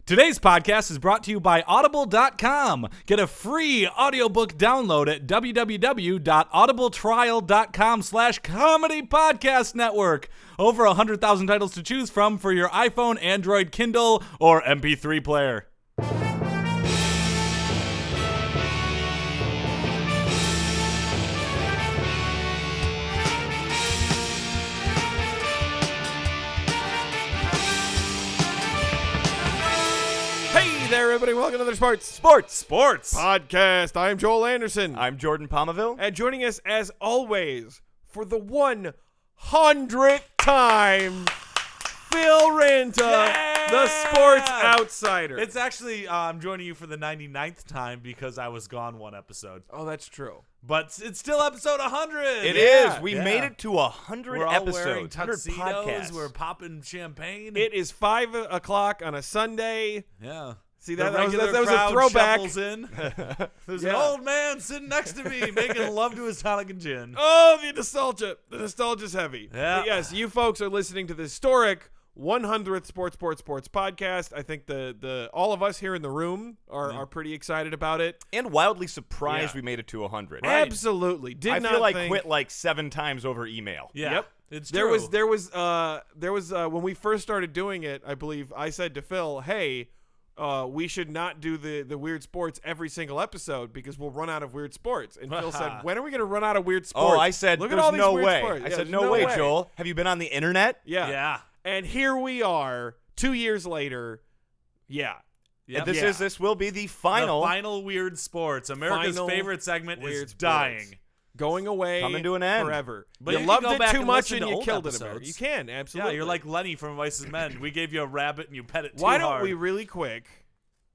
Today's podcast is brought to you by Audible.com. Get a free audiobook download at www.audibletrial.com/comedy podcast network. Over 100,000 titles to choose from for your iPhone, Android, Kindle, or MP3 player. There, everybody. Welcome to the Sports Podcast. I'm Joel Anderson. I'm Jordan Pomaville. And joining us, as always, for the 100th time, Phil Ranta, the Sports Outsider. It's actually, I'm joining you for the 99th time because I was gone one episode. Oh, that's true. But it's still episode 100. It is. We made it to 100 We're all episodes, wearing 100 tuxedos. podcasts. We're popping champagne. It is 5 o'clock on a Sunday. Yeah. See, The that was regular a crowd throwback. shuffles in. There's an old man sitting next to me making love to his tonic and gin. Oh, the nostalgia. The nostalgia's heavy. Yeah. But yes, you folks are listening to the historic 100th Sports Podcast. I think the all of us here in the room are pretty excited about it. And wildly surprised Yeah. we made it to 100. Right. Absolutely. I feel like quit like 7 times over email. Yeah. Yep. It's There true. was when we first started doing it, I believe I said to Phil, "Hey, we should not do the weird sports every single episode because we'll run out of weird sports." And Phil said, "When are we going to run out of weird sports?" Oh, I said, "Look at there's all these no weird way. sports." I Yeah, said, there's no way, Joel. Have you been on the internet? Yeah. Yeah. And here we are, 2 years later. Yeah. Yep. And this will be the final. The final Weird Sports. America's Final favorite segment Weird is Sports. dying. Going away. Coming to an end. Forever. But you you can loved go it back too and much listen and to you old killed it. episodes. You can, absolutely. Yeah, you're like Lenny from Vice's Men. We gave you a rabbit and you pet it too Why hard. don't we really quick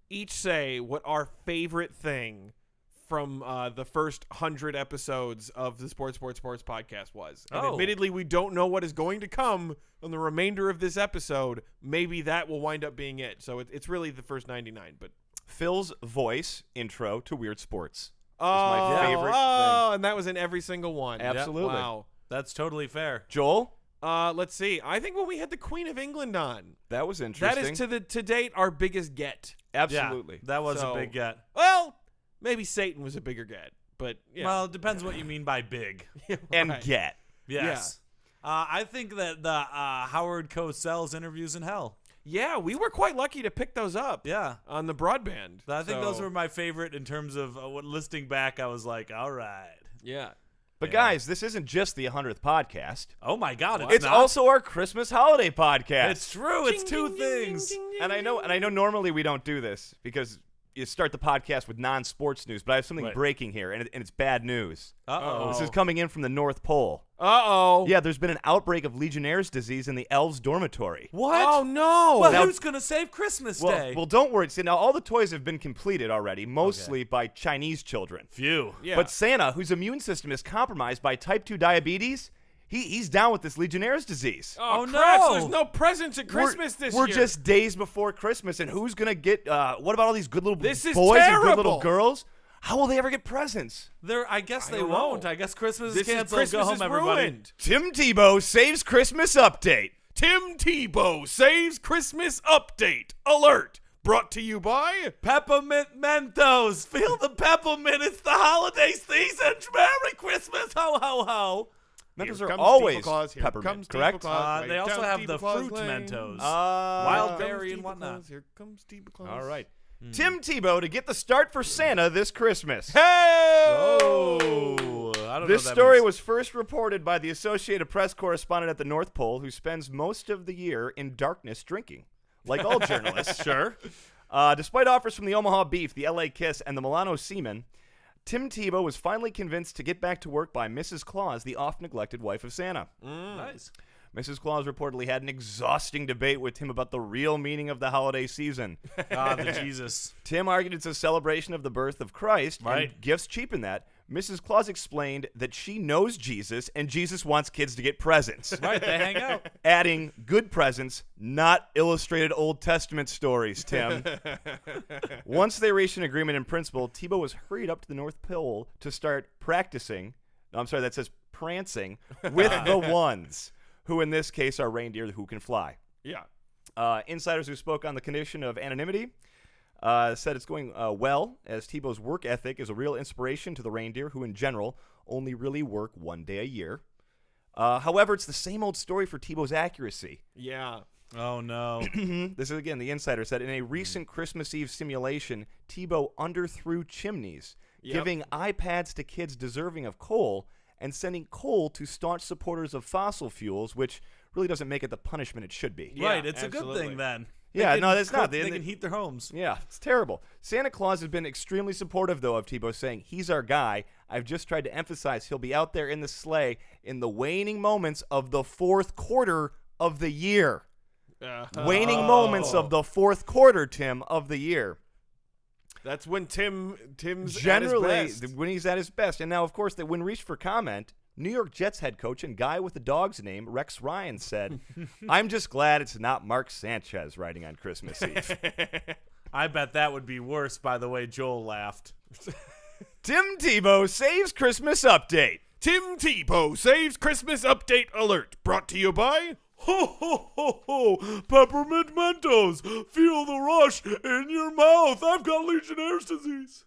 each say what our favorite thing from the first 100 episodes of the Sports Podcast was? And admittedly, we don't know what is going to come on the remainder of this episode. Maybe that will wind up being it. So it's really the first 99. But Phil's voice intro to Weird Sports. my favorite Oh, and that was in every single one. Absolutely. Wow. That's totally fair. Joel, Let's see. I think when we had the Queen of England on, that was that interesting. is to date our biggest get. Absolutely. Yeah, that was So- a big get. Well, maybe Satan was a bigger get, but yeah. Well, it depends what you mean by big. And Right. get. Yes. I think that the Howard Cosell's Interviews in Hell. Yeah, we were quite lucky to pick those up. Yeah. On the broadband. I think those So, were my favorite in terms of listing back. I was like, all right. Yeah. But guys, this isn't just the 100th podcast. Oh, my God. It's not. also our Christmas holiday podcast. It's true. It's two things. And I know normally we don't do this because you start the podcast with non-sports news, but I have something Right. breaking here, and it's bad news. Uh-oh. This is coming in from the North Pole. Uh-oh. Yeah, there's been an outbreak of Legionnaire's disease in the elves' dormitory. What? Oh, no. Well, Now- who's going to save Christmas Day? Well, don't worry. See, now all the toys have been completed already, mostly by Chinese children. Phew. Yeah. But Santa, whose immune system is compromised by type 2 diabetes, he's down with this Legionnaire's disease. Oh, Oh, crap. no. So there's no presents at Christmas this year. We're just days before Christmas, and who's going to get, what about all these good little This is boys and good little terrible. girls? How will they ever get presents? I guess they don't know. won't. I guess Christmas This is canceled. Christmas Go home, is everybody. ruined. Tim Tebow saves Christmas update. Tim Tebow saves Christmas update. Alert. Brought to you by... Peppermint Mentos. Feel the peppermint. It's the holiday season. Merry Christmas. Ho, ho, ho. Mentos Here are comes always Steeple Claus. Here peppermint, comes Steeple correct? Claus. They Right also down have Steeple the Claus fruit Lane. Mentos. Wild Wild berry and whatnot. Here comes Steeple Claus. All right. Tim Tebow to get the start for Santa this Christmas. Hey! Oh. I don't This know what that story means. was first reported by the Associated Press correspondent at the North Pole, who spends most of the year in darkness drinking, like all journalists. Sure. Despite offers from the Omaha Beef, the LA Kiss, and the Milano Seaman, Tim Tebow was finally convinced to get back to work by Mrs. Claus, the oft-neglected wife of Santa. Nice. Mrs. Claus reportedly had an exhausting debate with Tim about the real meaning of the holiday season. The Jesus. Tim argued it's a celebration of the birth of Christ, Right. and gifts cheapen that. Mrs. Claus explained that she knows Jesus, and Jesus wants kids to get presents. Right, they hang out. Adding, good presents, not illustrated Old Testament stories, Tim. Once they reached an agreement in principle, Tebow was hurried up to the North Pole to start practicing. No, I'm sorry, that says prancing with the ones, who in this case are reindeer who can fly. Yeah. Insiders who spoke on the condition of anonymity said it's going well, as Tebow's work ethic is a real inspiration to the reindeer, who in general only really work one day a year. However, it's the same old story for Tebow's accuracy. Yeah. Oh, no. This is, again, the insider said, in a recent Christmas Eve simulation, Tebow underthrew chimneys, giving iPads to kids deserving of coal and sending coal to staunch supporters of fossil fuels, which really doesn't make it the punishment it should be. Yeah, Right, it's absolutely. a good thing then. Yeah, no, that's not. They can heat their homes. Yeah, it's terrible. Santa Claus has been extremely supportive, though, of Tebow, saying, he's our guy. I've just tried to emphasize he'll be out there in the sleigh in the waning moments of the fourth quarter of the year. Waning moments of the fourth quarter, Tim, of the year. That's when Tim's Generally, at his best. when he's at his best. And now, of course, when reached for comment, New York Jets head coach and guy with the dog's name, Rex Ryan, said, I'm just glad it's not Mark Sanchez riding on Christmas Eve. I bet that would be worse, by the way Joel laughed. Tim Tebow saves Christmas update. Tim Tebow saves Christmas update alert. Brought to you by... Ho, ho, ho, ho. Peppermint Mentos. Feel the rush in your mouth. I've got Legionnaire's disease.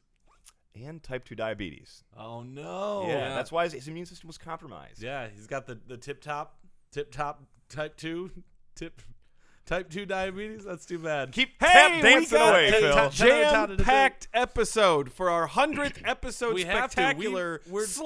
And type 2 diabetes. Oh, no. Yeah, that's why his immune system was compromised. Yeah, he's got the tip-top type 2 type 2 diabetes. That's too bad. Keep Hey, tap we dancing got away, a Phil. jam-packed episode for our 100th episode We have to. spectacular We're- /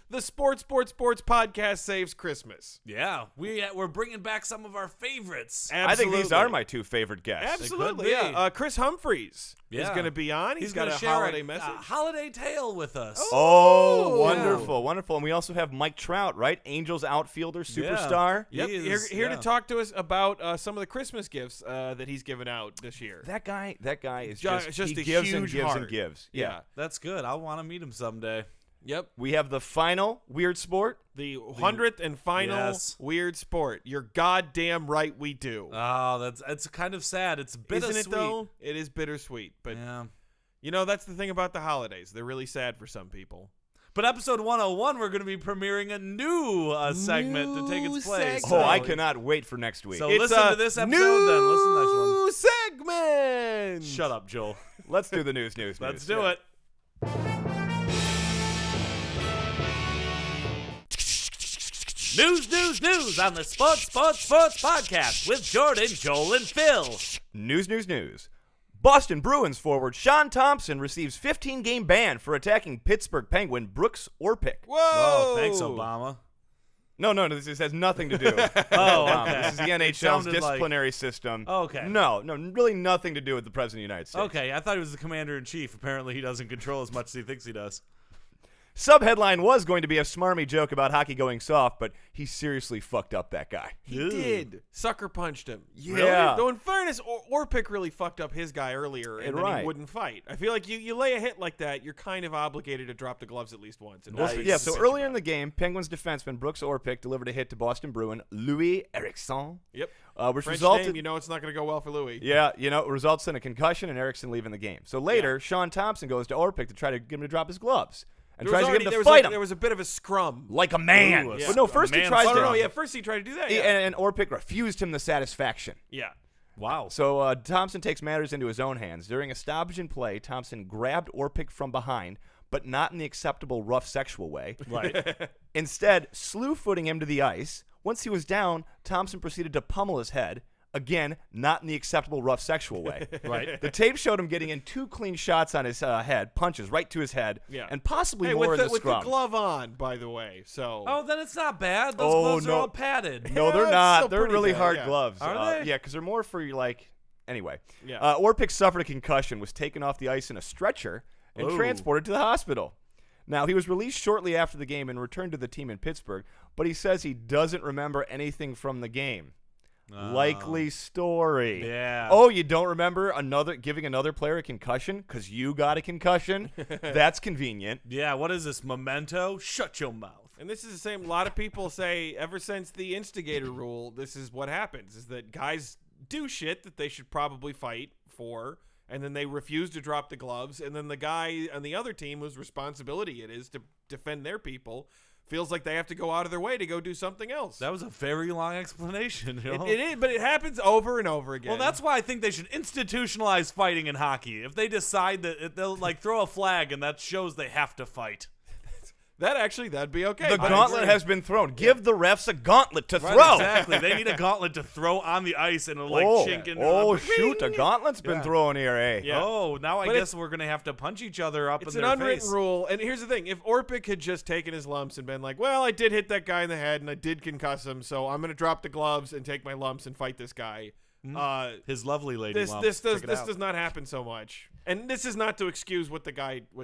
the Sports Podcast Saves Christmas. Yeah, we're bringing back some of our favorites. I think these are my two favorite guests. Absolutely, be. yeah. Chris Humphreys is Yeah. going to be on. He's got gonna a share holiday a message. holiday tale with us. Oh, Ooh. wonderful, wonderful. And we also have Mike Trout, right? Angels outfielder, superstar. Yep, He here is, to yeah. talk to us about some of the Christmas gifts that he's given out this year. That guy is Just he a gives and huge gives heart. and gives. Yeah. That's good. I want to meet him someday. Yep. We have the final weird sport. The 100th and final Yes. weird sport. You're goddamn right we do. Oh, it's kind of sad. It's bittersweet. Isn't it though? It is bittersweet. But Yeah. you know, that's the thing about the holidays. They're really sad for some people. But episode 101, we're going to be premiering a new segment to take its place. segment. Oh, I cannot wait for next week. So It's listen a to this episode, new then listen to the next segment. one. Shut up, Joel. Let's do the news. Let's do it. News on the Sports Podcast with Jordan, Joel, and Phil. News. Boston Bruins forward Sean Thompson receives 15-game ban for attacking Pittsburgh Penguin Brooks Orpik. Whoa! Oh, thanks, Obama. No, this has nothing to do. Oh, okay. This is the It NHL's sounded disciplinary system. Okay. No, really nothing to do with the President of the United States. Okay, I thought he was the commander-in-chief. Apparently, he doesn't control as much as he thinks he does. Sub-headline was going to be a smarmy joke about hockey going soft, but he seriously fucked up that guy. He Ew. did. Sucker punched him. Yeah. Really? Though in fairness, Orpik really fucked up his guy earlier, and then Right. he wouldn't fight. I feel like you lay a hit like that, you're kind of obligated to drop the gloves at least once. And Orpik Yeah, is so bitch earlier in about the game, Penguins defenseman Brooks Orpik delivered a hit to Boston Bruin Louis Eriksson, it. Yep. which French resulted... name, you know it's not going to go well for Louis. Yeah, results in a concussion and Eriksson leaving the game. So later, Sean Thompson goes to Orpik to try to get him to drop his gloves and tries to get him to fight him There was a bit of a scrum. like a man. Ooh, But no, a first he man tries scrum. to... Oh, no, yeah, first he tried to do that. He- Yeah. and Orpik refused him the satisfaction. Yeah. Wow. So Thompson takes matters into his own hands. During a stoppage in play, Thompson grabbed Orpik from behind, but not in the acceptable rough sexual way. Right. Instead, slew-footing him to the ice. Once he was down, Thompson proceeded to pummel his head. Again, not in the acceptable rough sexual way. Right. The tape showed him getting in 2 clean shots on his head, punches right to his head, Yeah. and possibly Hey, more with in the the scrum. glove on, by the way. So. Oh, then it's not bad. Those Oh, gloves no. are all padded. No, they're Yeah, not. it's still They're pretty really bad, hard yeah. gloves. Are they? Yeah, because they're more for anyway. Yeah. Orpik suffered a concussion, was taken off the ice in a stretcher, and Ooh. transported to the hospital. Now, he was released shortly after the game and returned to the team in Pittsburgh, but he says he doesn't remember anything from the game. Likely story. Yeah. Oh, you don't remember giving another player a concussion because you got a concussion? That's convenient. Yeah, what is this, memento? Shut your mouth. And this is the same. A lot of people say ever since the instigator rule, this is what happens: is that guys do shit that they should probably fight for, and then they refuse to drop the gloves, and then the guy on the other team whose responsibility it is to defend their people feels like they have to go out of their way to go do something else. That was a very long explanation. You know? It is, but it happens over and over again. Well, that's why I think they should institutionalize fighting in hockey. If they decide that they'll like throw a flag and that shows they have to fight. That'd be okay. The gauntlet has been thrown. Give the refs a gauntlet to Right, throw. exactly. They need a gauntlet to throw on the ice and like chink into shoot, a gauntlet's been thrown here, eh? Yeah. Oh, now I But guess we're going to have to punch each other up in It's their an unwritten face. rule. And here's the thing. If Orpik had just taken his lumps and been like, well, I did hit that guy in the head and I did concuss him, so I'm going to drop the gloves and take my lumps and fight this guy. His lovely lady This lump. this does Check it this out. does not happen so much. And this is not to excuse what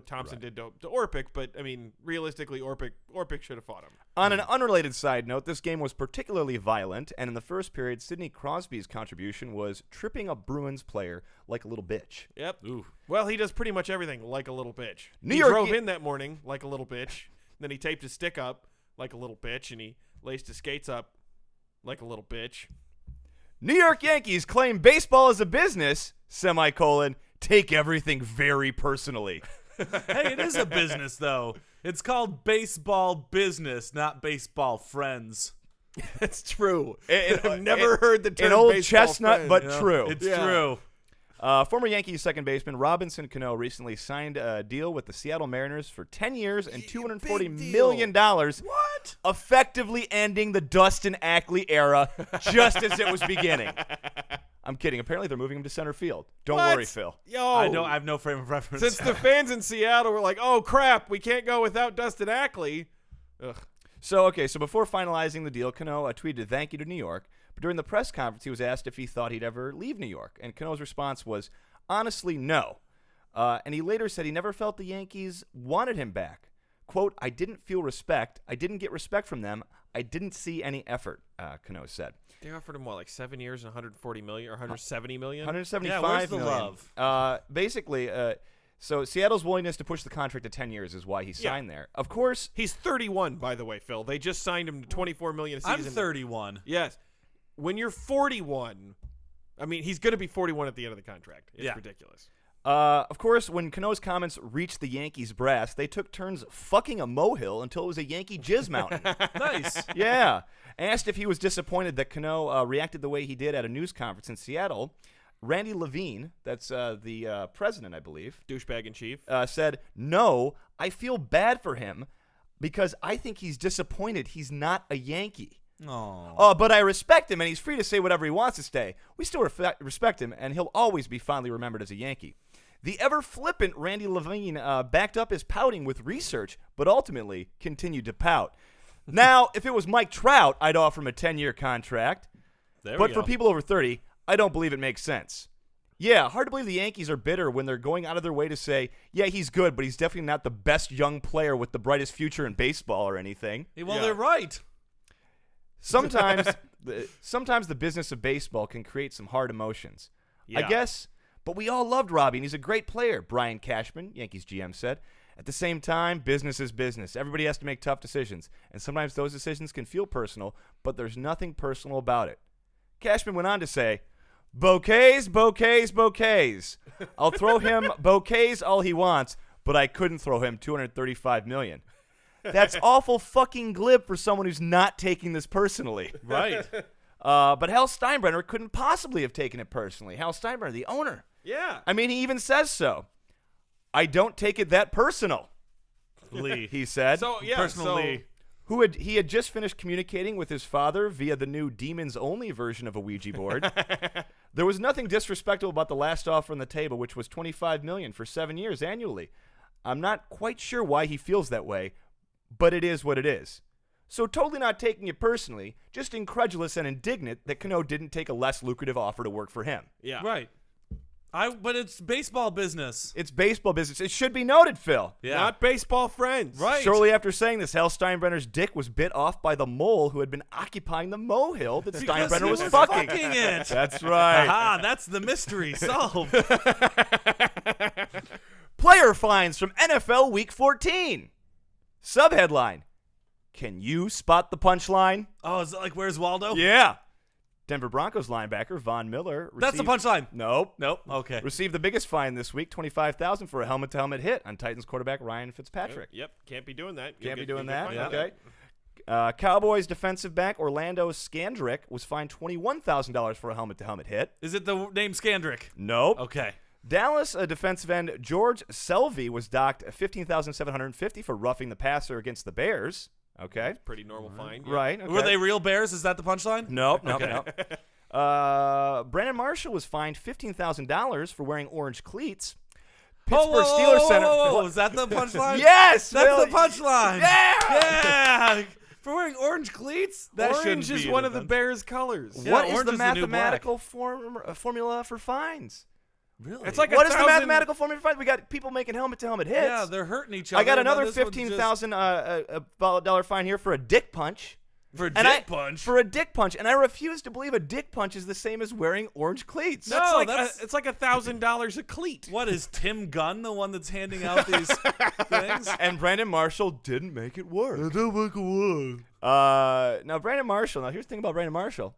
Thompson did to Orpik, but I mean, realistically, Orpik should have fought him. On an unrelated side note, this game was particularly violent, and in the first period, Sidney Crosby's contribution was tripping a Bruins player like a little bitch. Yep. Ooh. Well, he does pretty much everything like a little bitch. New He York drove Yan- in that morning like a little bitch. Then he taped his stick up like a little bitch, and he laced his skates up like a little bitch. New York Yankees claim baseball is a business, take everything very personally. Hey, it is a business, though. It's called baseball business, not baseball friends. That's true. It- I've never heard the term An old baseball chestnut, friend. but true. It's Yeah. true. Former Yankees second baseman Robinson Cano recently signed a deal with the Seattle Mariners for 10 years and $240 million. What? Effectively ending the Dustin Ackley era just as it was beginning. I'm kidding. Apparently they're moving him to center field. Don't What? worry, Phil. Yo, I have no frame of reference. since the fans in Seattle were like, "Oh crap, we can't go without Dustin Ackley." Ugh. So before finalizing the deal, Cano tweeted thank you to New York. But during the press conference, he was asked if he thought he'd ever leave New York. And Cano's response was, honestly, no. And he later said he never felt the Yankees wanted him back. Quote, I didn't feel respect. I didn't get respect from them. I didn't see any effort, Cano said. They offered him, what, like 7 years and 140 million or 170 million? 175 Yeah, where's the million. love? Basically, so Seattle's willingness to push the contract to 10 years is why he signed there. Of course. He's 31, by the way, Phil. They just signed him to 24 million a season. I'm 31. Yes. When you're 41, I mean, he's going to be 41 at the end of the contract. It's ridiculous. Of course, when Cano's comments reached the Yankees brass, they took turns fucking a molehill until it was a Yankee jizz mountain. Nice. Yeah. Asked if he was disappointed that Cano reacted the way he did at a news conference in Seattle, Randy Levine, that's the president, I believe, Douchebag in chief. said, no, I feel bad for him because I think he's disappointed he's not a Yankee. Oh. But I respect him, and he's free to say whatever he wants to say. We still respect him, and he'll always be fondly remembered as a Yankee. The ever-flippant Randy Levine backed up his pouting with research, but ultimately continued to pout. Now, if it was Mike Trout, I'd offer him a 10-year contract. There we But go. for people over 30, I don't believe it makes sense. Yeah, hard to believe the Yankees are bitter when they're going out of their way to say, yeah, he's good, but he's definitely not the best young player with the brightest future in baseball or anything. Well, they're right. Sometimes the business of baseball can create some hard emotions. I Yeah. guess, but we all loved Robbie, and he's a great player, Brian Cashman, Yankees GM, said. At the same time, business is business. Everybody has to make tough decisions, and sometimes those decisions can feel personal, but there's nothing personal about it. Cashman went on to say, bouquets, bouquets, bouquets. I'll throw him bouquets all he wants, but I couldn't throw him $235 million. That's awful fucking glib for someone who's not taking this personally. Right. But Hal Steinbrenner couldn't possibly have taken it personally. Hal Steinbrenner, the owner. Yeah. I mean, he even says so. I don't take it that personal, Lee. he said. So, yeah. Personally. He had just finished communicating with his father via the new demons-only version of a Ouija board. There was nothing disrespectful about the last offer on the table, which was $25 million for 7 years annually. I'm not quite sure why he feels that way, but it is what it is. So totally not taking it personally, just incredulous and indignant that Cano didn't take a less lucrative offer to work for him. Yeah. Right. But it's baseball business. It's baseball business. It should be noted, Phil. Yeah. Not baseball friends. Right. Shortly after saying this, Hal Steinbrenner's dick was bit off by the mole who had been occupying the molehill that Because Steinbrenner he was was fucking. it. That's right. Aha, that's the mystery solved. Player finds from NFL Week 14. Subheadline: Can you spot the punchline? Oh, is it like Where's Waldo? Yeah. Denver Broncos linebacker Von Miller. That's the punchline. Nope. Okay. Received the biggest fine this week, $25,000 for a helmet-to-helmet hit on Titans quarterback Ryan Fitzpatrick. Yep. Can't be doing that. Can't be doing that. Yeah. Okay. Cowboys defensive back Orlando Scandrick was fined $21,000 for a helmet-to-helmet hit. Is it the name Scandrick? Nope. Okay. Dallas defensive end George Selvey was docked $15,750 for roughing the passer against the Bears. Okay. Pretty normal fine. Yeah. Right. Okay. Were they real bears? Is that the punchline? Nope. Okay. Brandon Marshall was fined $15,000 for wearing orange cleats. Pittsburgh Steelers center. Whoa. Is that the punchline? Yes, That's Will. the punchline. Yeah. For wearing orange cleats? That Orange shouldn't is be one it, of the then. Bears' colors. Yeah, What is orange the is the new mathematical formula for fines? Really? It's like What is the 1,000 mathematical formula for fines? We got people making helmet-to-helmet hits. Yeah, they're hurting each other. I got Now another this one's just- $15,000 fine here for a dick punch. For a And dick punch? For a dick punch, and I refuse to believe a dick punch is the same as wearing orange cleats. No. That's like that's- it's like $1,000 a cleat. What is Tim Gunn the one that's handing out these things? And Brandon Marshall didn't make it work. Now Brandon Marshall. Now here's the thing about Brandon Marshall.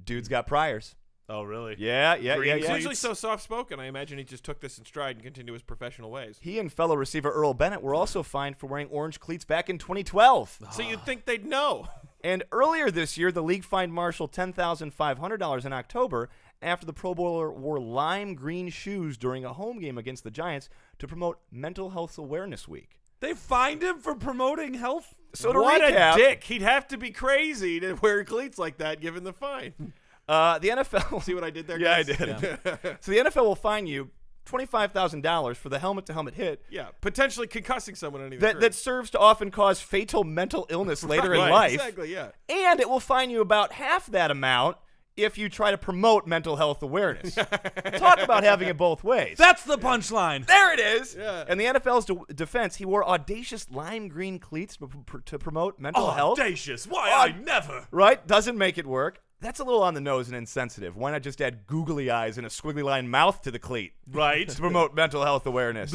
Dude's got priors. Oh, really? Yeah. He's usually so soft-spoken. I imagine he just took this in stride and continued his professional ways. He and fellow receiver Earl Bennett were also fined for wearing orange cleats back in 2012. So you'd think they'd know. And earlier this year, the league fined Marshall $10,500 in October after the Pro Bowler wore lime green shoes during a home game against the Giants to promote Mental Health Awareness Week. They fined him for promoting health? So to What recap, a dick. He'd have to be crazy to wear cleats like that given the fine. the NFL. See what I did there, Yeah, I guys? did. So the NFL will fine you $25,000 for the helmet-to-helmet hit Yeah, potentially concussing someone in that serves to often cause fatal mental illness later in life. Exactly, yeah. And it will fine you about half that amount if you try to promote mental health awareness. Talk about having it both ways. That's the punchline. There it is. Yeah. In the NFL's defense, he wore audacious lime green cleats to promote mental health. Audacious. Why, I never. Right? Doesn't make it work. That's a little on the nose and insensitive. Why not just add googly eyes and a squiggly line mouth to the cleat Right. to promote mental health awareness?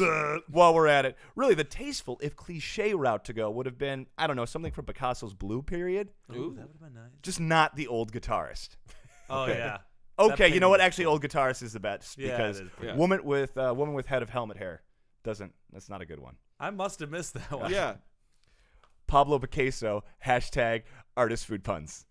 While we're at it, really, the tasteful, if cliche route to go would have been, I don't know, something from Picasso's Blue period. Ooh, that would have been nice. Just not the old guitarist. Oh, yeah. Okay, you know painting what? is Actually, old guitarist is the best Yeah, because it is pretty good. woman with head of helmet hair doesn't. That's not a good one. I must have missed that one. Yeah. Pablo Picasso # artist food puns.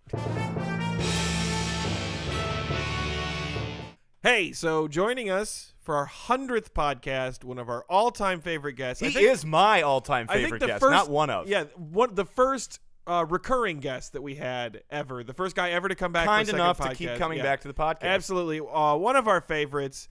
Hey, so joining us for our 100th podcast, one of our all-time favorite guests. He is my all-time I think favorite the guest, first, not one of. Yeah, the first recurring guest that we had ever. The first guy ever to come back Kind for a enough second to keep podcast. coming Yeah. back to the podcast. Absolutely. One of our favorites.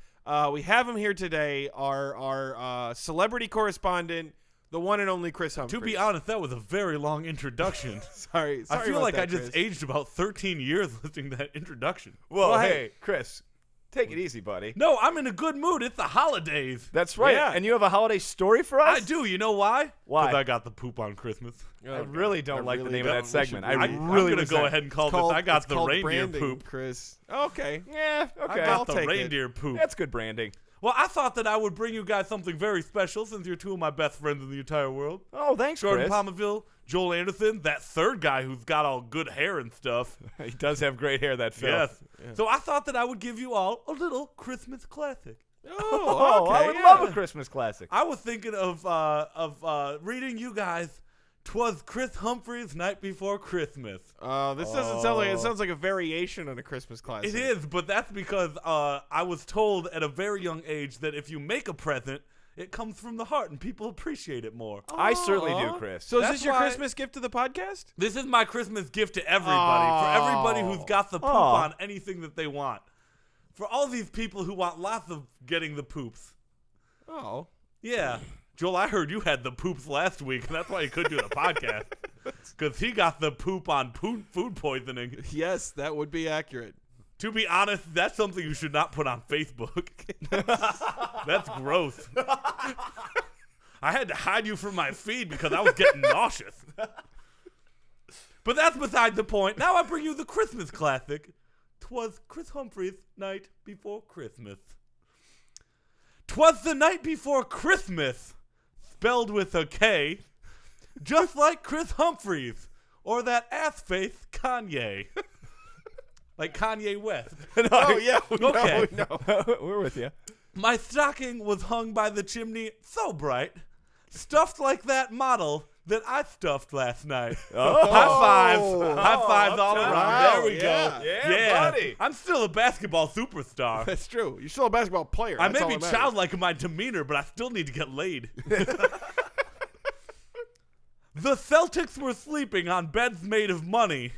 We have him here today, our celebrity correspondent, the one and only Chris Humphries. To be honest, that was a very long introduction. Sorry I feel about like that, I just Chris. aged about 13 years listening to that introduction. Whoa, Well, hey, Chris, take it easy, buddy. No, I'm in a good mood. It's the holidays. That's right. Yeah. And you have a holiday story for us? I do. You know why? Why? Because I got the poop on Christmas. I really don't like the name of that segment. I'm I going really to go ahead and call this. I got the reindeer branding, poop. Chris. Okay. Yeah, I okay. got the take it. reindeer poop. That's good branding. Well, I thought that I would bring you guys something very special since you're two of my best friends in the entire world. Oh, thanks, Jordan Chris. Pomaville, Joel Anderson, that third guy who's got all good hair and stuff. He does have great hair, that Phil. Yes. So I thought that I would give you all a little Christmas classic. Oh, okay. I would yeah. love a Christmas classic. I was thinking of reading you guys "'Twas Chris Humphries' Night Before Christmas." This doesn't sound like it. Sounds like a variation on a Christmas classic. It is, but that's because I was told at a very young age that if you make a present, it comes from the heart and people appreciate it more. I certainly do, Aw. Chris. So is That's this your why- Christmas gift to the podcast? This is my Christmas gift to everybody, for everybody who's got the poop Aw. on anything that they want. For all these people who want lots of getting the poops. Oh. Yeah. Joel, I heard you had the poops last week, and that's why you couldn't do the podcast. Because he got the poop on food poisoning. Yes, that would be accurate. To be honest, that's something you should not put on Facebook. That's gross. I had to hide you from my feed because I was getting nauseous. But that's beside the point. Now I bring you the Christmas classic. 'Twas Chris Humphries' Night Before Christmas. 'Twas the night before Christmas, spelled with a K, just like Chris Humphries, or that ass-face Kanye. like Kanye West. Oh, yeah. Okay. No. We're with you. My stocking was hung by the chimney so bright, stuffed like that model that I stuffed last night. Oh. High fives all uptown. around. There we Yeah. go. Yeah, buddy. I'm still a basketball superstar. That's true. You're still a basketball player. I That's may all be that matters. childlike in my demeanor, but I still need to get laid. The Celtics were sleeping on beds made of money.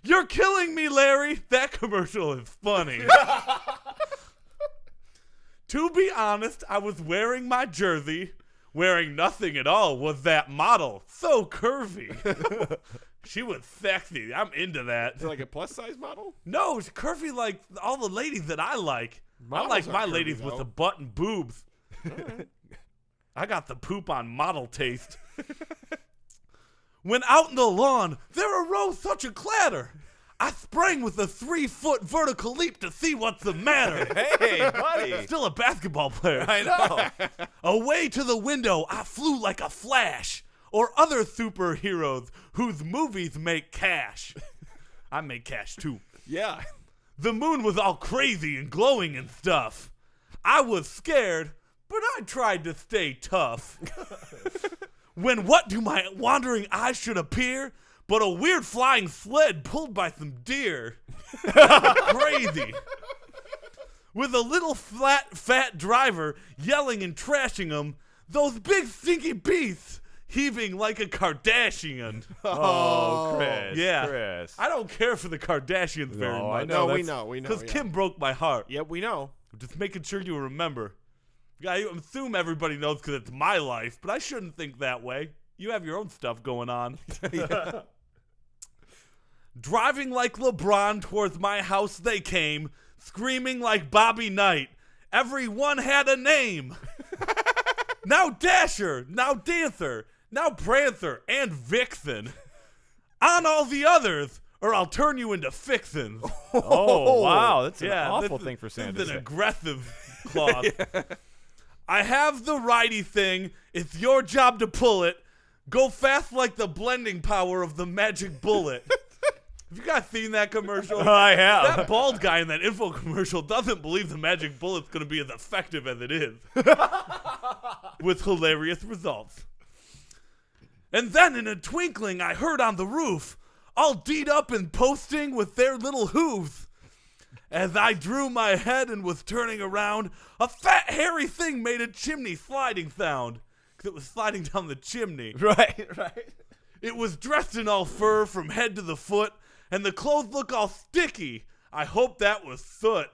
You're killing me, Larry. That commercial is funny. To be honest, I was wearing my jersey. Wearing nothing at all was that model. So curvy. She was sexy. I'm into that. Is it like a plus size model? No, it's curvy like all the ladies that I like. I Models like are my curvy, ladies with though. the butt and boobs. I got the poop on model taste. When out in the lawn, there arose such a clatter. I sprang with a 3-foot vertical leap to see what's the matter. Hey, buddy. Still a basketball player. I know. Away to the window, I flew like a flash, or other superheroes whose movies make cash. I make cash too. Yeah. The moon was all crazy and glowing and stuff. I was scared, but I tried to stay tough. When what do my wandering eyes should appear but a weird flying sled pulled by some deer. Crazy. With a little fat driver yelling and trashing them, those big stinky beasts heaving like a Kardashian. Oh, Chris. Yeah. Chris. I don't care for the Kardashians very No, I much. know. No, we that's- know. Because Yeah. Kim broke my heart. Yep, we know. Just making sure you remember. I assume everybody knows because it's my life, but I shouldn't think that way. You have your own stuff going on. Driving like LeBron towards my house they came, screaming like Bobby Knight. Everyone had a name. Now Dasher, now Dancer, now Prancer, and Vixen. On all the others, or I'll turn you into fixins. Oh, wow. That's an Yeah, awful this thing for is Santa to an say. aggressive clause. I have the righty thing. It's your job to pull it. Go fast like the blending power of the magic bullet. Have you guys seen that commercial? I have. That bald guy in that info commercial doesn't believe the magic bullet's going to be as effective as it is. With hilarious results. And then in a twinkling, I heard on the roof, all D'd up and posting with their little hooves. As I drew my head and was turning around, a fat hairy thing made a chimney sliding sound. Because it was sliding down the chimney. Right. It was dressed in all fur from head to the foot, and the clothes look all sticky. I hope that was soot.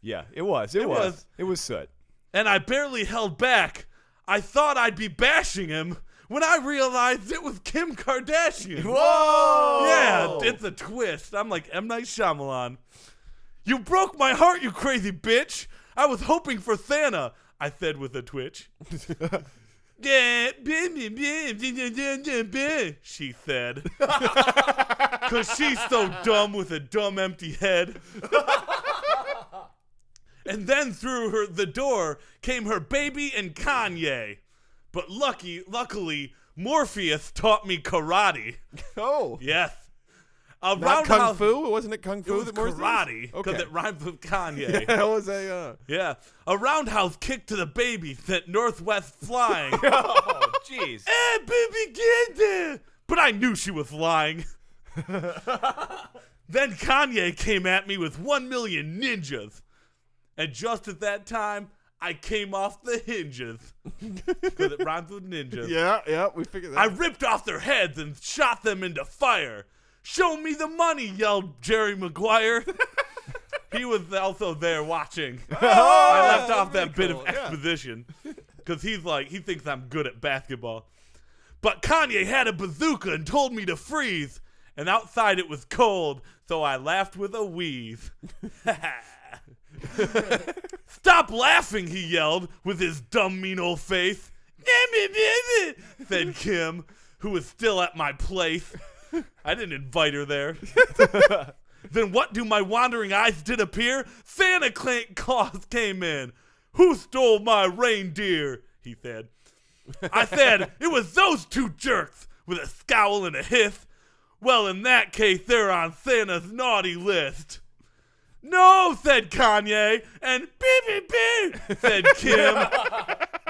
Yeah, it was. It was soot. And I barely held back. I thought I'd be bashing him when I realized it was Kim Kardashian. Whoa! Yeah, it's a twist. I'm like M. Night Shyamalan. You broke my heart, you crazy bitch. I was hoping for Santa, I said with a twitch. She said. Because she's so dumb with a dumb empty head. And then through the door came her baby and Kanye. But luckily, Morpheus taught me karate. Oh. Yes. A Not Kung roundhouse- Fu? Wasn't it Kung It Fu was that Morpheus? karate because Okay. it rhymes with Kanye. Yeah, that was a... Yeah. A roundhouse kick to the baby sent Northwest flying. Oh, jeez. Hey, baby, get there! But I knew she was lying. Then Kanye came at me with 1 million ninjas. And just at that time, I came off the hinges. Because it rhymes with ninjas. Yeah, we figured that I ripped off their heads and shot them into fire. Show me the money, yelled Jerry Maguire. He was also there watching. I left off that bit of exposition because he thinks I'm good at basketball. But Kanye had a bazooka and told me to freeze, and outside it was cold, so I laughed with a wheeze. Stop laughing, he yelled with his dumb, mean old face. Said Kim, who was still at my place. I didn't invite her there. Then what do my wandering eyes did appear? Santa Claus came in. Who stole my reindeer? He said. I said, it was those two jerks, with a scowl and a hiss. Well, in that case, they're on Santa's naughty list. No, said Kanye, and beep, beep, beep, said Kim,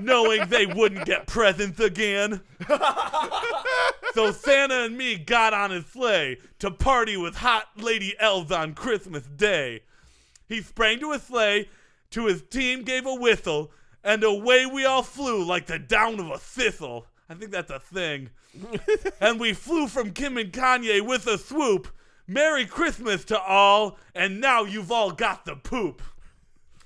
knowing they wouldn't get presents again. So Santa and me got on his sleigh to party with hot lady elves on Christmas Day. He sprang to his sleigh, to his team gave a whistle, and away we all flew like the down of a thistle. I think that's a thing. And we flew from Kim and Kanye with a swoop. Merry Christmas to all, and now you've all got the poop.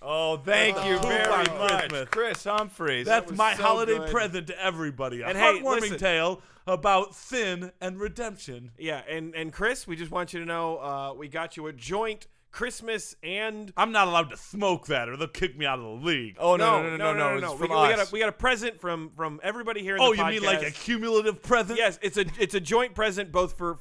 Oh, thank you very much, Christmas. Chris Humphreys. That's my so holiday good. present to everybody. A And hey, heartwarming listen. tale about sin and redemption. Yeah, and Chris, we just want you to know we got you a joint Christmas and I'm not allowed to smoke that, or they'll kick me out of the league. Oh, no. no. It's We from us. got a present from everybody here in Oh, the you podcast. mean like a cumulative present? Yes, it's a joint present both for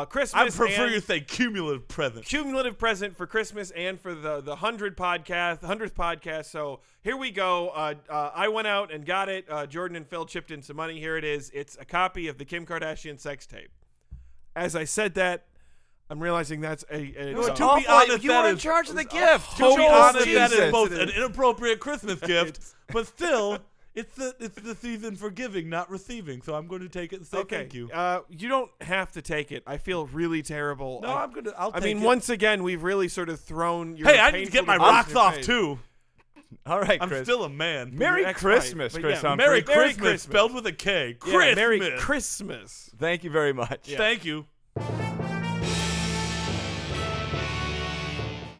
Christmas. I prefer and you say cumulative present. cumulative present for Christmas and for the 100th podcast. So here we go. I went out and got it. Jordan and Phil chipped in some money. Here it is. It's a copy of the Kim Kardashian sex tape. As I said that, I'm realizing that's To be Awful. honest, You that were in is- charge of the gift. To be honest, that Jesus. is both an inappropriate Christmas gift, but still, it's the season for giving, not receiving. So I'm going to take it and say okay. thank you. You don't have to take it. I feel really terrible. No, I'll I take mean, it. once again, we've really sort of thrown your Hey, I need to painful get my device in rocks your off face. too. All right, I'm Chris. still a man. Merry Your ex-wife. Christmas, But Chris yeah, Humphreys. Merry Merry Christmas, Christmas. spelled with a K. Yeah, Christmas. Merry Christmas. Thank you very much. Yeah. Thank you.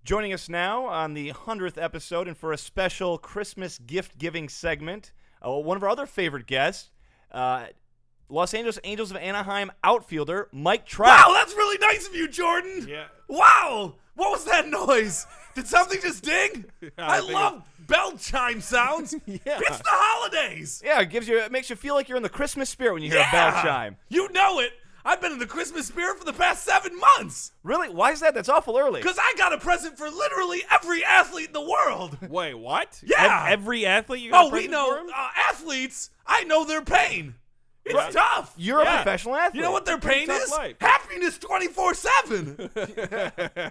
Joining us now on the 100th episode and for a special Christmas gift-giving segment, one of our other favorite guests, Los Angeles Angels of Anaheim outfielder Mike Trout. Wow, that's really nice of you, Jordan. Yeah. Wow, what was that noise? Did something just ding? I I think love bell chime sounds. Yeah. It's the holidays. Yeah, it makes you feel like you're in the Christmas spirit when you hear a bell chime. You know it. I've been in the Christmas spirit for the past 7 months. Really? Why is that? That's awful early. Because I got a present for literally every athlete in the world. Wait, what? Yeah. Every athlete you got a Oh, we present know for him? athletes. I know their pain. It's Right. tough. You're Yeah. a professional athlete. You know what their pain tough is? life. Happiness 24/7.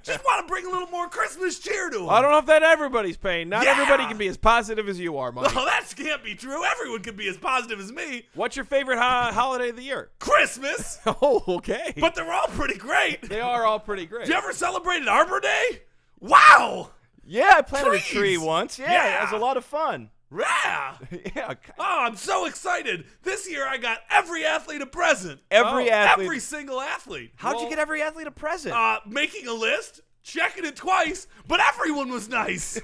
Just want to bring a little more Christmas cheer to them. I don't know if that everybody's pain. Not Yeah. everybody can be as positive as you are, Mike. Oh, that can't be true. Everyone can be as positive as me. What's your favorite holiday of the year? Christmas. Oh, okay. But they're all pretty great. they are all pretty great. Did you ever celebrate Arbor Day? Wow. Yeah, I planted Trees. a tree once. Yeah, Yeah. it was a lot of fun. Yeah. Yeah, Oh, I'm so excited. This year I got every athlete a present. every athlete. Every single athlete. How'd you Well- get every athlete a present? Making a list, checking it twice, but everyone was nice.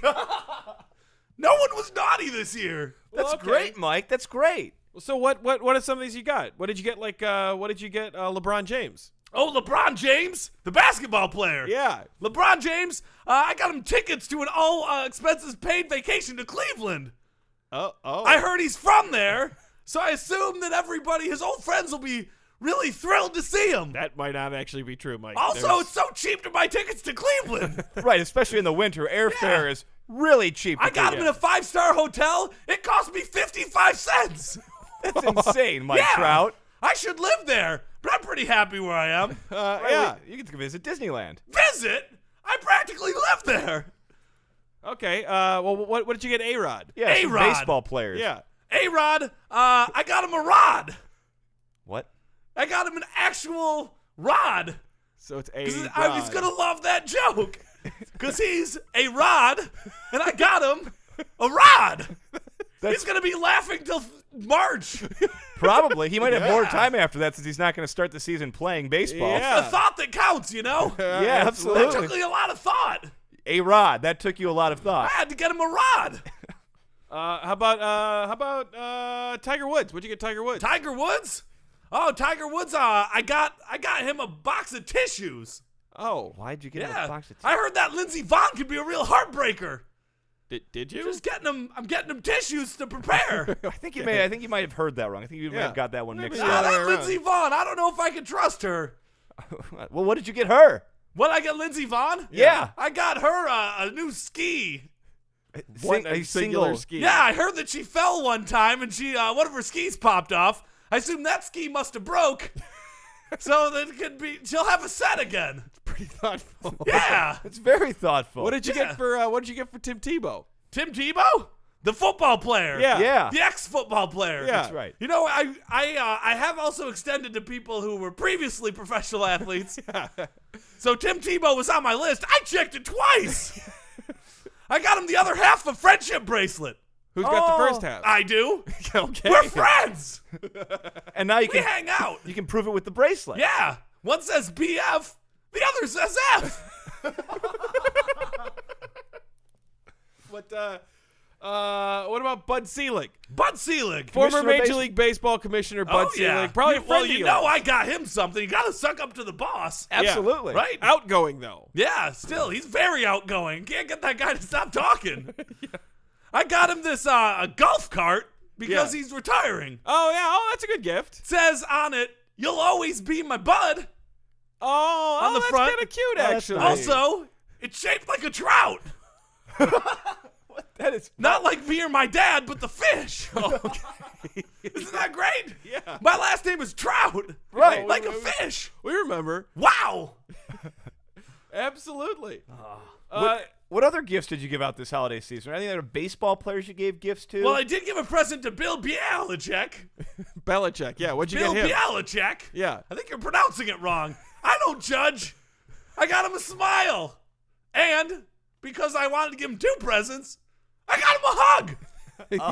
No one was naughty this year. That's okay. great, Mike. That's great. So what are some of these you got? What did you get? LeBron James? Oh, LeBron James, the basketball player. Yeah. LeBron James, I got him tickets to an all expenses paid vacation to Cleveland. Oh. I heard he's from there, so I assume that his old friends will be really thrilled to see him. That might not actually be true, Mike. Also, it's so cheap to buy tickets to Cleveland. Right, especially in the winter. Airfare is really cheap. I got him in a 5-star hotel. It cost me 55 cents. That's insane, Mike Yeah. Trout. I should live there, but I'm pretty happy where I am. yeah. You get to visit Disneyland. Visit? I practically live there. Okay. Well, what did you get, A-Rod? Yeah, some A-Rod. baseball players. Yeah. A-Rod, I got him a rod. What? I got him an actual rod. So it's 'Cause A-Rod. I was gonna love that joke. Because he's a rod, and I got him a rod. He's gonna be laughing till March. Probably. He might have more time after that since he's not going to start the season playing baseball. Yeah. The thought that counts, you know? Yeah, That absolutely. took me a lot of thought. A-Rod. That took you a lot of I thought. had to get him a rod. How about Tiger Woods? What'd you get, Tiger Woods? Tiger Woods? Oh, Tiger Woods, I got him a box of tissues. Oh, Why'd you get him Yeah. a box of I heard that Lindsey Vonn could be a real heartbreaker. did you? Just I'm getting him tissues to prepare. I think you might have heard that wrong. I think you might Yeah. have got that one Maybe mixed the Ah, up. other way that around. Lindsey Vonn, I don't know if I can trust her. Well, what did you get her? What, I got Lindsey Vonn? Yeah. I got her a new ski. What a a singular single ski. Yeah, I heard that she fell one time and she one of her skis popped off. I assume that ski must have broke. So that it could be. She'll have a set again. Pretty thoughtful. Yeah. It's very thoughtful. What did you get for Tim Tebow? Tim Tebow, the football player. Yeah. The ex-football player. Yeah. That's right. You know, I have also extended to people who were previously professional athletes. So Tim Tebow was on my list. I checked it twice. I got him the other half of a friendship bracelet. Who's got the first half? I do. Okay. We're friends. And now you We can hang out. you can prove it with the bracelet. Yeah. One says BF, the other says F. What about Bud Selig? Bud Selig. Former Commissioner of Major League Baseball Commissioner Bud Selig. Probably a friend Well, of you yours. know I got him something. You got to suck up to the boss. Absolutely. Right? Outgoing, though. Yeah, still, he's very outgoing. Can't get that guy to stop talking. I got him this a golf cart because he's retiring. Oh, yeah. Oh, that's a good gift. Says on it, "You'll always be my bud." On the that's front. kind of cute, Oh, that's actually. nice. Also, it's shaped like a trout. That is Not like me or my dad, but the fish. Isn't that great? Yeah. My last name is Trout. Right. Like a fish. We remember. Wow. Absolutely. What other gifts did you give out this holiday season? Any other baseball players you gave gifts to? Well, I did give a present to Bill Belichick. Belichick. Yeah, what'd you Bill get him? Belichick. Yeah. I think you're pronouncing it wrong. I don't judge. I got him a smile. And because I wanted to give him 2 presents, I got him a hug.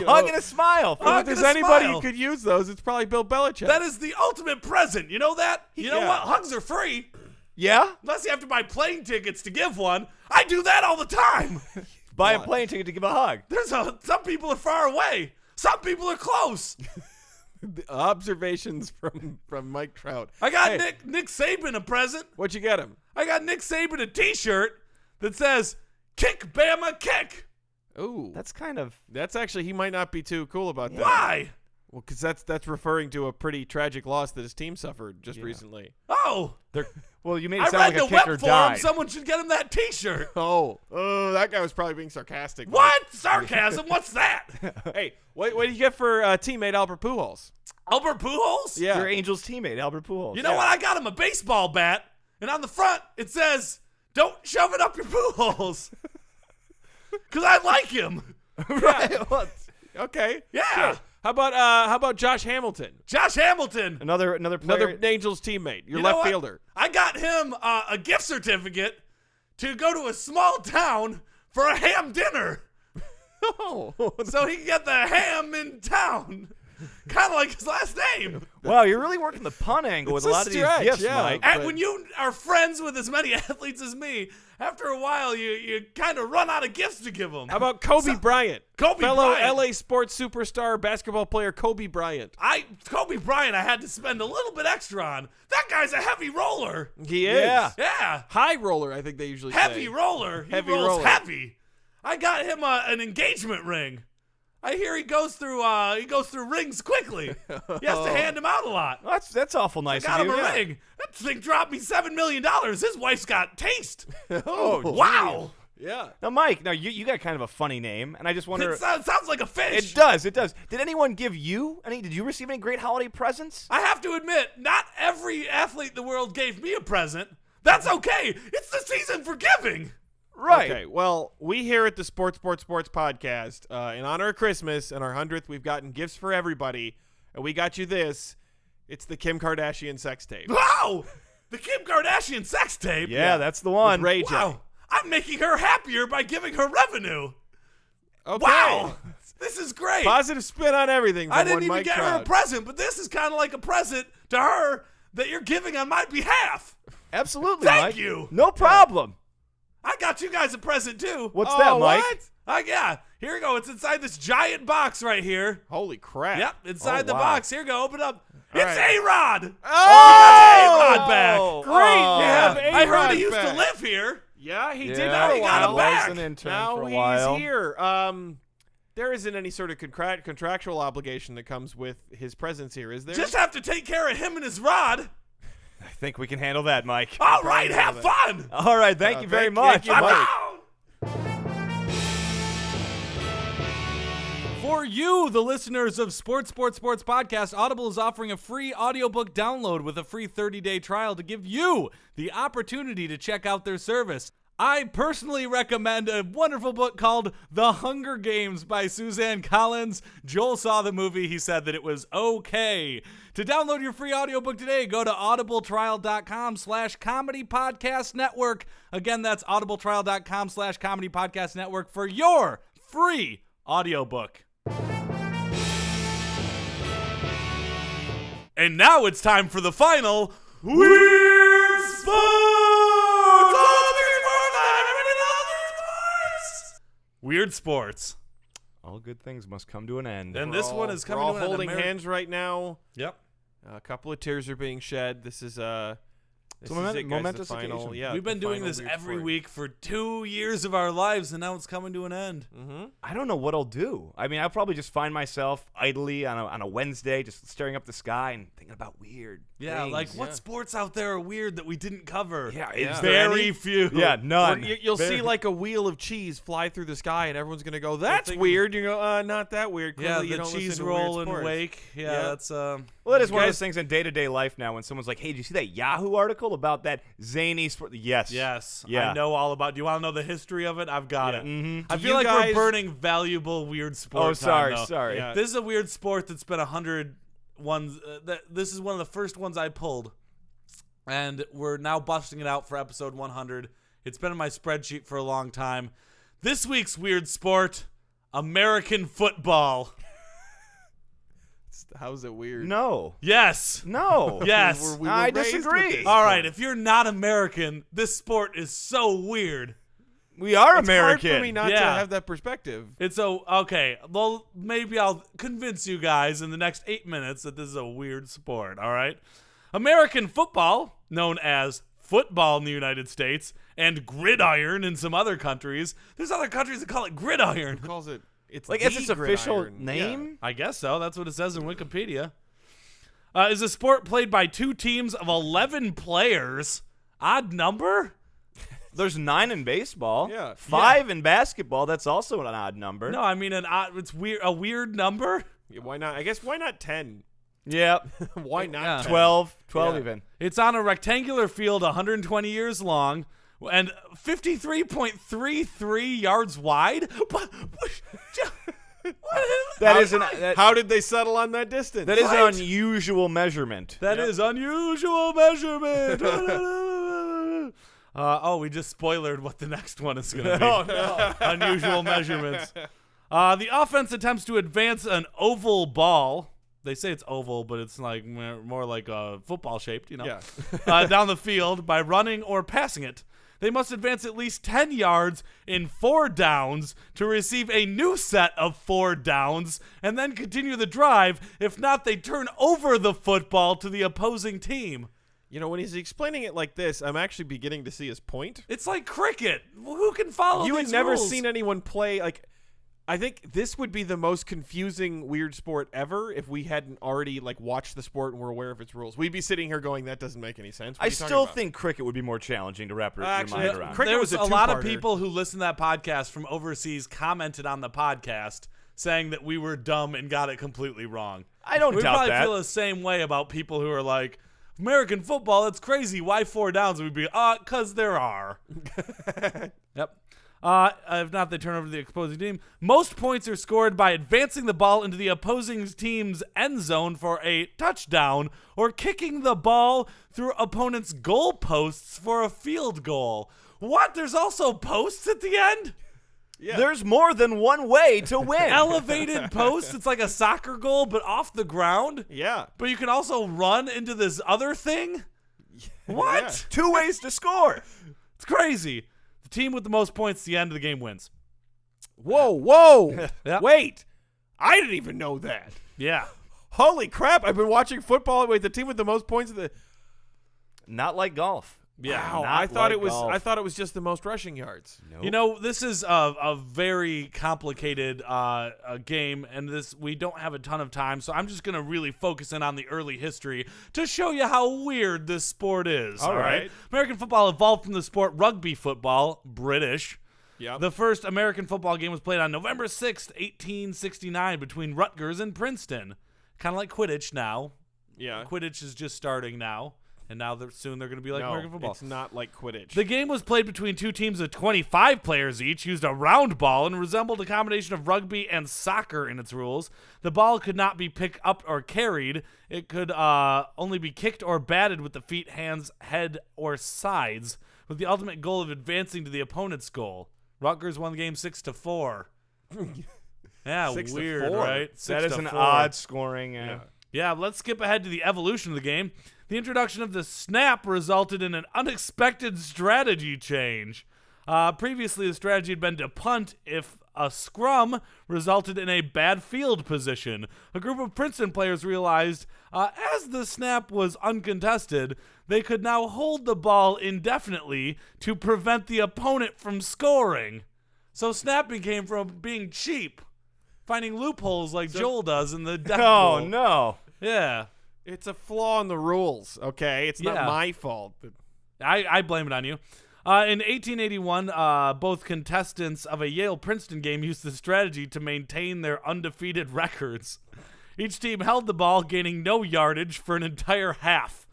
a hug and a smile. Hug If there's and a anybody smile. who could use those, it's probably Bill Belichick. That is the ultimate present. You know that? You know Yeah. what? Hugs are free. Yeah? Unless you have to buy plane tickets to give one. I do that all the time. Buy a plane ticket to give a hug. Some people are far away. Some people are close. Observations from Mike Trout. I got Hey, Nick Saban a present. What'd you get him? I got Nick Saban a T-shirt that says "Kick Bama Kick." Ooh, that's actually, he might not be too cool about that. Why? Well, because that's referring to a pretty tragic loss that his team suffered just recently. Oh, Well, you made it I sound read like a the kicker web forum. died. Someone should get him that T-shirt. Oh, that guy was probably being sarcastic. What? Sarcasm? What's that? Hey, what did you get for teammate Albert Pujols? Albert Pujols? Yeah. Your Angels teammate, Albert Pujols. You know what? I got him a baseball bat, and on the front it says, "Don't shove it up your Pujols," because I like him. Right. Well, Okay. Yeah. Sure. How about Josh Hamilton? Josh Hamilton. another player. Another Angels teammate, your You know left what? fielder. I got him a gift certificate to go to a small town for a ham dinner, Oh, so he can get the ham in town. Kind of like his last name. Wow, you're really working the pun angle with It's a a lot of stretch, these gifts, yeah. Mike. And But- when you are friends with as many athletes as me, after a while you kind of run out of gifts to give them. how about Kobe Bryant? Kobe Fellow Bryant. LA sports superstar basketball player Kobe Bryant. Kobe Bryant I had to spend a little bit extra on. That guy's a heavy roller. He is. Yeah. Yeah. High roller, I think they usually Heavy say. roller. He Heavy rolls roller. heavy. I got him an engagement ring. I hear he goes through rings quickly. He has to hand them out a lot. Well, that's awful nice Got of him you. a ring. That thing dropped me $7 million. His wife's got taste. Oh, Wow. Yeah. Now, Mike, you got kind of a funny name, and I just wonder. It sounds like a fish. It does. It does. Did anyone give you any? Did you receive any great holiday presents? I have to admit, not every athlete in the world gave me a present. That's okay. It's the season for giving. Right. Okay, well, we here at the Sports Podcast, in honor of Christmas and our 100th, we've gotten gifts for everybody, and we got you this. It's the Kim Kardashian sex tape. Wow. The Kim Kardashian sex tape. Yeah, that's the one. With Ray J. Wow. I'm making her happier by giving her revenue. Okay. Wow. This is great. Positive spin on everything from I didn't one even Mike get her a Trout. present, but this is kind of like a present to her that you're giving on my behalf. Absolutely, Thank Mike. you. No problem. I got you guys a present too. What's Oh, that, Mike? what? Yeah. Here we go. It's inside this giant box right here. Holy crap. Yep. Inside the wow. box. Here we go. Open up. All It's right. A-Rod. Oh! A-Rod back. Great. Oh. You Yeah. have I heard A-Rod he used to back. live here. Yeah, he did Yeah, for a he got him while. back. Was an intern Now for a he's while. here. There isn't any sort of contractual obligation that comes with his presence here, is there? Just have to take care of him and his rod. I think we can handle that, Mike. All right. Have fun. All right, thank you very thank much. you, I'm Mike. out. For you, the listeners of Sports Podcast, Audible is offering a free audiobook download with a free 30-day trial to give you the opportunity to check out their service. I personally recommend a wonderful book called The Hunger Games by Suzanne Collins. Joel saw the movie. He said that it was okay. To download your free audiobook today, go to audibletrial.com/comedy podcast network. Again, that's audibletrial.com/comedy podcast network for your free audiobook. And now it's time for the final Weird Sports! Weird Sports. All good things must come to an end. And this one is coming to an end. We're all holding hands right now. Yep. A couple of tears are being shed. This is It's a momentous final, occasion. yeah, We've been doing this every week for 2 years of our lives, and now it's coming to an end. Mm-hmm. I don't know what I'll do. I mean, I'll probably just find myself idly on a Wednesday, just staring up the sky and thinking about weird things. What sports out there are weird that we didn't cover? Yeah, Yeah. is there Very any? few. Yeah, none. You'll see like a wheel of cheese fly through the sky, and everyone's gonna go, "That's weird." You go, "Not that weird." Yeah, Clearly, you the don't cheese listen to roll weird and sports. wake. Yeah, Yeah. that's Well, it is one of guys- those things in day-to-day life now when someone's like, hey, did you see that Yahoo article about that zany sport? Yes. Yes. Yeah. I know all about. Do you want to know the history of it? I've got Yeah. it. Mm-hmm. I Do feel you like guys- we're burning valuable weird sport. Oh, sorry. time, though. Sorry. Yeah. This is a weird sport that's been 100 ones. This is one of the first ones I pulled, and we're now busting it out for episode 100. It's been in my spreadsheet for a long time. This week's weird sport: American football. How's it weird? No. Yes. No. Yes. We were I raised with disagree. this. All right. If you're not American, this sport is so weird. We are It's American. hard for me not to Yeah. have that perspective. It's okay. Well, maybe I'll convince you guys in the next 8 minutes that this is a weird sport. All right. American football, known as football in the United States and gridiron in some other countries. There's other countries that call it gridiron. Who calls it? It's Like, the it's its official gridiron. name? I guess so. That's what it says in Wikipedia. Is a sport played by two teams of 11 players. Odd number? There's 9 in baseball. Yeah. 5 in basketball. That's also an odd number. No, I mean it's weird. A weird number. Yeah, why not? I guess why not 10? Yep. Why not? Yeah. 10? 12 Yeah. even. It's on a rectangular field 120 years long and 53.33 yards wide. That is that How did they settle on that distance? is Right? an unusual measurement. That is unusual measurement. We just spoilered what the next one is going to be. Oh no. Unusual measurements. The offense attempts to advance an oval ball. They say it's oval, but it's like more like football shaped, you know. Yeah. Down the field by running or passing it. They must advance at least 10 yards in 4 downs to receive a new set of 4 downs and then continue the drive. If not, they turn over the football to the opposing team. You know, when he's explaining it like this, I'm actually beginning to see his point. It's like cricket. Who can follow You had these never rules? seen anyone play like. I think this would be the most confusing weird sport ever if we hadn't already like watched the sport and were aware of its rules. We'd be sitting here going, "That doesn't make any sense." What I are you talking still about? think cricket would be more challenging to wrap your Actually, mind around. cricket There was was a a lot of two-parter. people who listened to that podcast from overseas commented on the podcast saying that we were dumb and got it completely wrong. I don't We doubt probably that. feel the same way about people who are like, American football, that's crazy. Why 4 downs? We'd be, because there are. Yep. If not, they turn over to the opposing team. Most points are scored by advancing the ball into the opposing team's end zone for a touchdown or kicking the ball through opponent's goal posts for a field goal. What? There's also posts at the end? Yeah. There's more than one way to win. Elevated posts? It's like a soccer goal, but off the ground? Yeah. But you can also run into this other thing? What? Yeah. 2 ways to score. It's crazy. The team with the most points at the end of the game wins. Whoa. Yeah. Wait. I didn't even know that. Yeah. Holy crap. I've been watching football. Wait, the team with the most points of the. Not like golf. Yeah. Wow. not I thought like it was. golf. I thought it was just the most rushing yards. Nope. You know, this is a very complicated game, and we don't have a ton of time, so I'm just going to really focus in on the early history to show you how weird this sport is. All right. American football evolved from the sport rugby football, British. Yep. The first American football game was played on November 6th, 1869 between Rutgers and Princeton. Kind of like Quidditch now. Yeah. Quidditch is just starting now. And now soon they're going to be like American football. It's not like Quidditch. The game was played between two teams of 25 players each, used a round ball, and resembled a combination of rugby and soccer in its rules. The ball could not be picked up or carried. It could only be kicked or batted with the feet, hands, head, or sides, with the ultimate goal of advancing to the opponent's goal. Rutgers won the game 6-4. Yeah, 6-4. weird, right? That is an 6-4. odd scoring. Yeah, let's skip ahead to the evolution of the game. The introduction of the snap resulted in an unexpected strategy change. Previously, the strategy had been to punt if a scrum resulted in a bad field position. A group of Princeton players realized, as the snap was uncontested, they could now hold the ball indefinitely to prevent the opponent from scoring. So snapping came from being cheap, finding loopholes like Joel does in the death Oh, bowl. no. Yeah. It's a flaw in the rules, okay? It's not Yeah. my fault. I blame it on you. In 1881, both contestants of a Yale-Princeton game used the strategy to maintain their undefeated records. Each team held the ball, gaining no yardage for an entire half.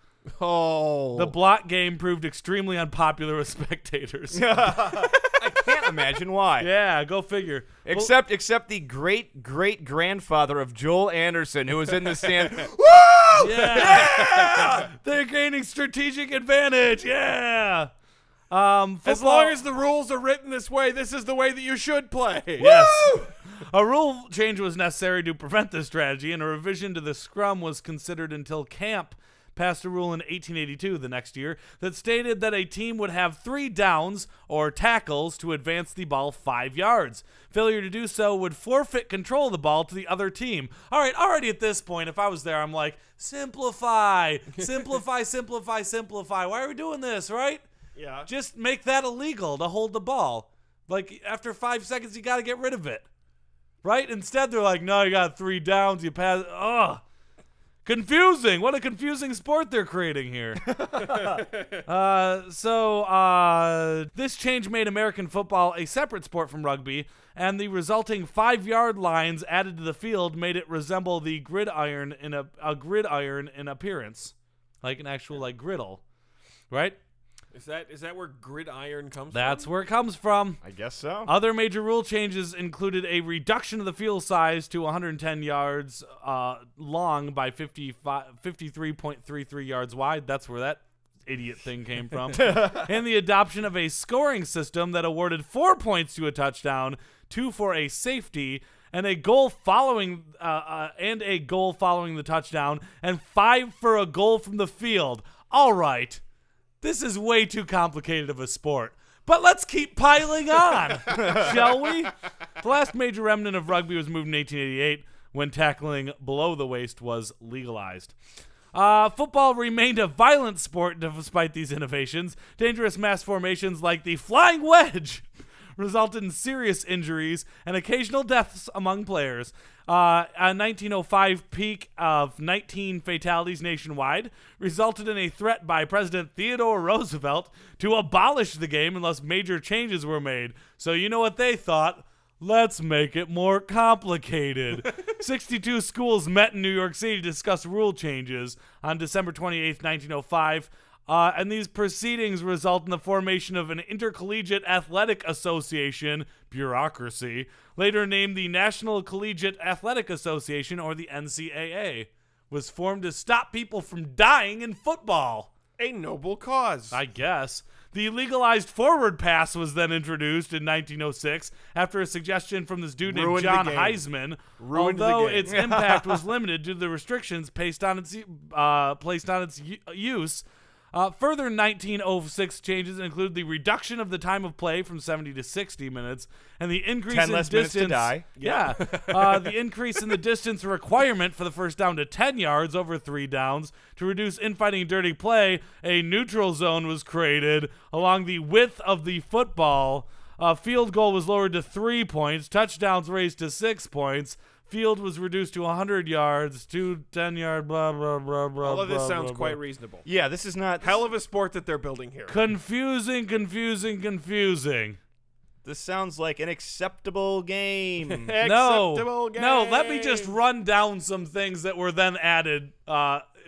Oh. The block game proved extremely unpopular with spectators. I can't imagine why. Yeah, go figure. Except the great-great-grandfather of Joel Anderson, who was in the stand. Well, yeah. They're gaining strategic advantage. Yeah. As long as the rules are written this way, this is the way that you should play. Yes. A rule change was necessary to prevent this strategy, and a revision to the scrum was considered until Camp passed a rule in 1882, the next year, that stated that a team would have 3 downs or tackles to advance the ball 5 yards. Failure to do so would forfeit control of the ball to the other team. All right, already at this point, if I was there, I'm like, simplify, simplify, simplify, simplify. Why are we doing this, right? Yeah. Just make that illegal to hold the ball. Like, after 5 seconds, you got to get rid of it. Right? Instead, they're like, no, you got 3 downs, you pass. Ugh. Confusing. What a confusing sport they're creating here. This change made American football a separate sport from rugby, and the resulting 5-yard lines added to the field made it resemble the gridiron in a gridiron in appearance, like an actual like griddle, right? Is that where gridiron comes That's from? where it comes from. I guess so. Other major rule changes included a reduction of the field size to 110 yards long by 53.33 yards wide. That's where that idiot thing came from. And the adoption of a scoring system that awarded 4 points to a touchdown, 2 for a safety, and a goal following the touchdown, and 5 for a goal from the field. All right. This is way too complicated of a sport. But let's keep piling on, shall we? The last major remnant of rugby was moved in 1888 when tackling below the waist was legalized. Football remained a violent sport despite these innovations. Dangerous mass formations like the flying wedge resulted in serious injuries and occasional deaths among players. A 1905 peak of 19 fatalities nationwide resulted in a threat by President Theodore Roosevelt to abolish the game unless major changes were made. So you know what they thought? Let's make it more complicated. 62 schools met in New York City to discuss rule changes on December 28th, 1905. And these proceedings result in the formation of an intercollegiate athletic association, bureaucracy, later named the National Collegiate Athletic Association, or the NCAA, was formed to stop people from dying in football. A noble cause. I guess. The legalized forward pass was then introduced in 1906 after a suggestion from this dude named Ruined John the game. Heisman, Ruined the although game. its impact was limited due to the restrictions placed on its use. Further 1906 changes include the reduction of the time of play from 70 to 60 minutes and the increase 10 in less minutes distance. to die. Yeah. The increase in the distance requirement for the first down to 10 yards over 3 downs. To reduce infighting and dirty play, a neutral zone was created along the width of the football. Field goal was lowered to 3 points. Touchdowns raised to 6 points. Field was reduced to 100 yards, 10-yard, blah, blah, blah, blah. All of this blah, sounds blah, quite blah. reasonable. Yeah, this is not Hell of a sport that they're building here. Confusing. This sounds like an acceptable game. Acceptable game. No, let me just run down some things that were then added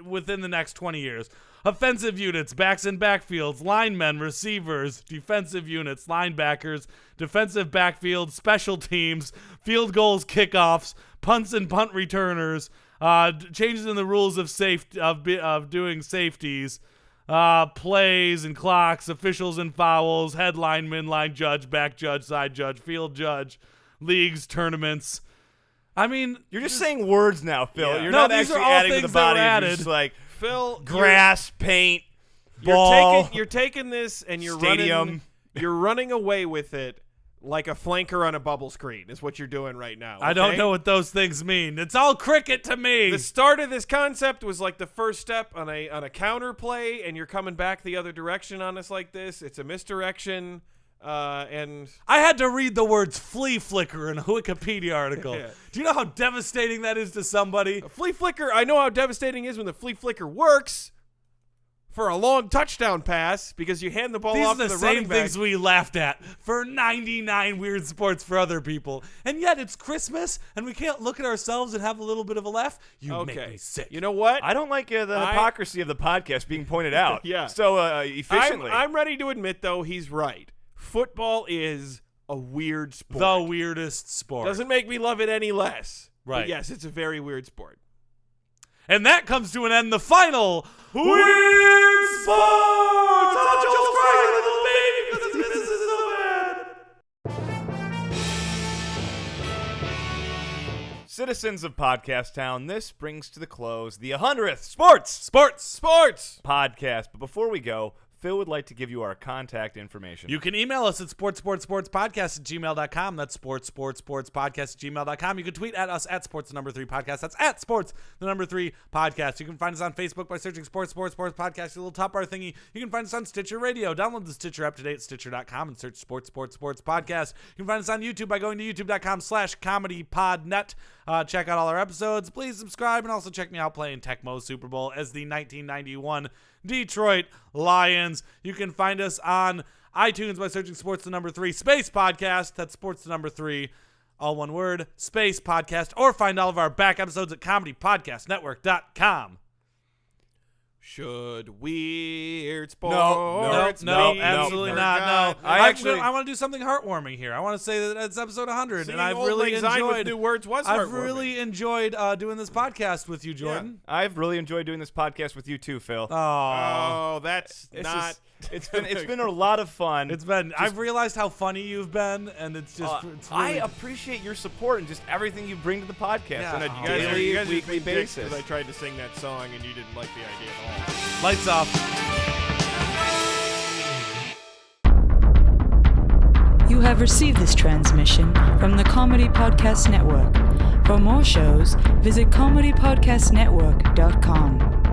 within the next 20 years. Offensive units, backs and backfields, linemen, receivers, defensive units, linebackers, defensive backfield, special teams, field goals, kickoffs, punts and punt returners, changes in the rules of doing safeties, plays and clocks, officials and fouls, head lineman, line judge, back judge, side judge, field judge, leagues, tournaments. I mean, you're just saying words now, Phil. Yeah. You're No, not these actually are all adding to the things that body. were You're added. just like Phil, grass, paint, ball, you're taking this and you're stadium. You're running away with it like a flanker on a bubble screen is what you're doing right now. Okay? I don't know what those things mean. It's all cricket to me. The start of this concept was like the first step on a counter play, and you're coming back the other direction on us like this. It's a misdirection. And I had to read the words flea flicker in a Wikipedia article. Yeah. Do you know how devastating that is to somebody? a flea flicker, I know how devastating it is when the flea flicker works for a long touchdown pass because you hand the ball These off are to the the same running back. things we laughed at for 99 weird sports for other people. And yet it's Christmas, and we can't look at ourselves and have a little bit of a laugh. You make me sick. You know what? I don't like the hypocrisy of the podcast being pointed out. Yeah. So efficiently. I'm ready to admit, though, he's right. Football is a weird sport. The weirdest sport. Doesn't make me love it any less. Right. But yes, it's a very weird sport. And that comes to an end, the final Weird Sports! I'm just crying, little baby, because this is so bad. Citizens of Podcast Town, this brings to the close the 100th Sports Podcast. But before we go, Phil would like to give you our contact information. You can email us at sportspodcast@gmail.com. That's sportspodcast@gmail.com. You can tweet at us at sports3podcast. That's at sports3podcast. You can find us on Facebook by searching sports podcast. Your little top bar thingy. You can find us on Stitcher Radio. Download the Stitcher app today at stitcher.com and search sports podcast. You can find us on YouTube by going to youtube.com/comedypodnet. Check out all our episodes. Please subscribe and also check me out playing Tecmo Super Bowl as the 1991 Detroit Lions. You can find us on iTunes by searching Sports3 Space Podcast. That's Sports3, all one word, Space Podcast. Or find all of our back episodes at comedypodcastnetwork.com. Should weird sports No, absolutely not. No, I want to do something heartwarming here. I want to say that it's episode 100, and I've Old really Lang Syne with enjoyed. new words was I've heartwarming. really enjoyed doing this podcast with you, Jordan. I've really enjoyed doing this podcast with you too, Phil. Oh, that's It's not. just- it's been a lot of fun. I've realized how funny you've been, and it's just. It's really, I appreciate your support and just everything you bring to the podcast Yeah. on a You You guys daily, are weekly basis. because I tried to sing that song and you didn't like the idea at all. Lights off. You have received this transmission from the Comedy Podcast Network. For more shows, visit comedypodcastnetwork.com.